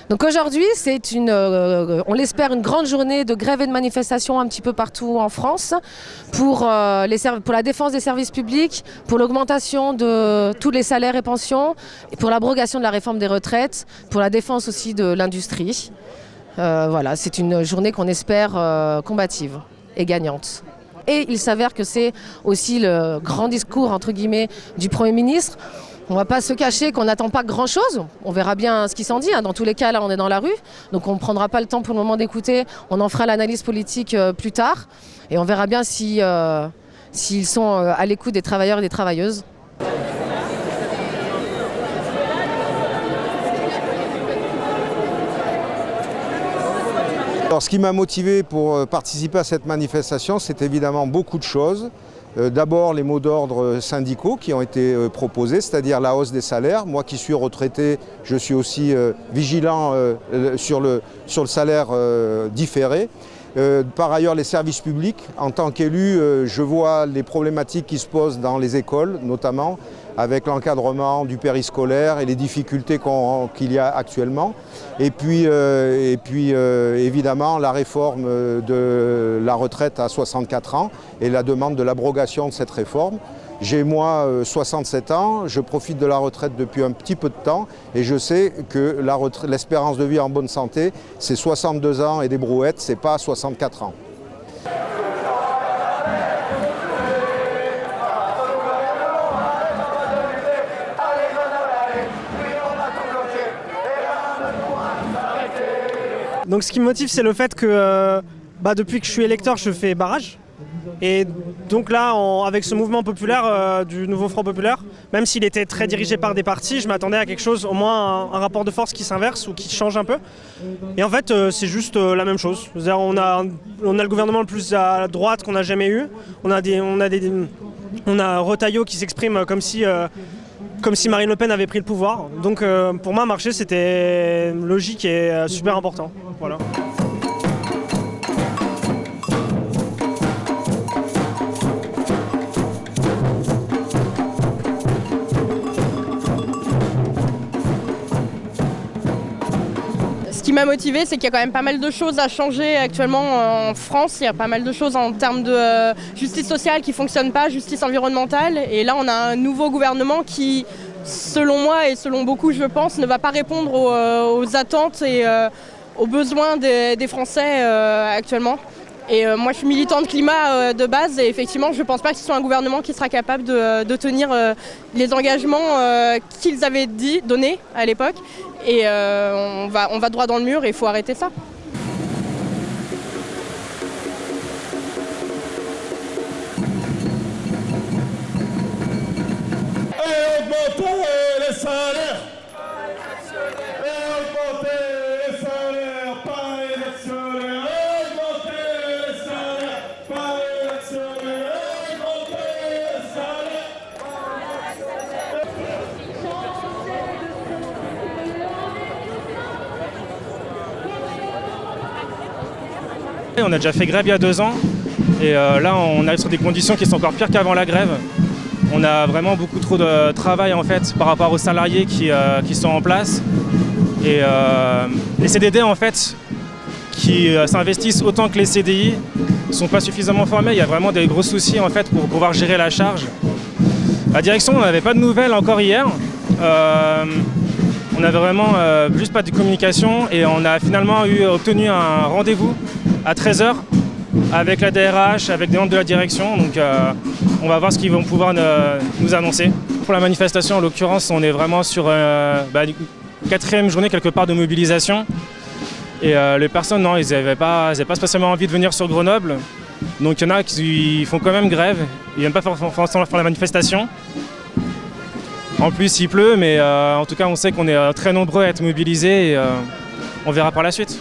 Donc aujourd'hui, c'est on l'espère, une grande journée de grève et de manifestation un petit peu partout en France pour la défense des services publics, pour l'augmentation de tous les salaires et pensions, et pour l'abrogation de la réforme des retraites, pour la défense aussi de l'industrie. Voilà, c'est une journée qu'on espère combative et gagnante. Et il s'avère que c'est aussi le grand discours, entre guillemets, du Premier ministre. On ne va pas se cacher qu'on n'attend pas grand-chose. On verra bien ce qui s'en dit. Dans tous les cas, là, on est dans la rue. Donc on ne prendra pas le temps pour le moment d'écouter. On en fera l'analyse politique plus tard. Et on verra bien s'ils sont à l'écoute des travailleurs et des travailleuses. Alors, ce qui m'a motivé pour participer à cette manifestation, c'est évidemment beaucoup de choses. D'abord les mots d'ordre syndicaux qui ont été proposés, c'est-à-dire la hausse des salaires. Moi qui suis retraité, je suis aussi vigilant sur le salaire différé. Par ailleurs, les services publics, en tant qu'élu, je vois les problématiques qui se posent dans les écoles, notamment avec l'encadrement du périscolaire et les difficultés qu'il y a actuellement. Et puis évidemment, la réforme de la retraite à 64 ans et la demande de l'abrogation de cette réforme. J'ai moi 67 ans, je profite de la retraite depuis un petit peu de temps et je sais que l'espérance de vie en bonne santé, c'est 62 ans et des brouettes, c'est pas 64 ans. Donc ce qui me motive, c'est le fait que depuis que je suis électeur, je fais barrage. Et donc là, avec ce mouvement populaire du nouveau Front populaire, même s'il était très dirigé par des partis, je m'attendais à quelque chose, au moins un rapport de force qui s'inverse ou qui change un peu. Et en fait, c'est juste la même chose. C'est-à-dire, on a le gouvernement le plus à droite qu'on n'a jamais eu. On a Retailleau qui s'exprime comme si Marine Le Pen avait pris le pouvoir. Donc pour moi, marcher, c'était logique et super important. Voilà. Ce qui m'a motivée, c'est qu'il y a quand même pas mal de choses à changer actuellement en France. Il y a pas mal de choses en termes de justice sociale qui ne fonctionnent pas, justice environnementale. Et là, on a un nouveau gouvernement qui, selon moi et selon beaucoup, je pense, ne va pas répondre aux attentes et aux besoins des Français actuellement. Et moi, je suis militante climat de base et effectivement, je ne pense pas que ce soit un gouvernement qui sera capable de tenir les engagements qu'ils avaient donnés à l'époque. Et on va droit dans le mur et il faut arrêter ça. Et augmenter les salaires. Et augmenter les salaires par électionnaire. Augmenter les salaires par électionnaire. Augmenter les salaires par électionnaire. On a déjà fait grève il y a 2 ans et là on arrive sur des conditions qui sont encore pires qu'avant la grève. On a vraiment beaucoup trop de travail en fait par rapport aux salariés qui sont en place et les CDD en fait qui s'investissent autant que les CDI ne sont pas suffisamment formés. Il y a vraiment des gros soucis en fait pour pouvoir gérer la charge. La direction, on n'avait pas de nouvelles encore hier. On n'avait vraiment juste pas de communication et on a finalement obtenu un rendez-vous à 13h avec la DRH, avec des membres de la direction. Donc on va voir ce qu'ils vont pouvoir nous annoncer. Pour la manifestation, en l'occurrence, on est vraiment sur une 4e journée quelque part de mobilisation. Et les personnes, non, ils n'avaient pas spécialement envie de venir sur Grenoble. Donc il y en a qui font quand même grève. Ils n'aiment pas forcément faire la manifestation. En plus, il pleut, mais en tout cas, on sait qu'on est très nombreux à être mobilisés et on verra par la suite.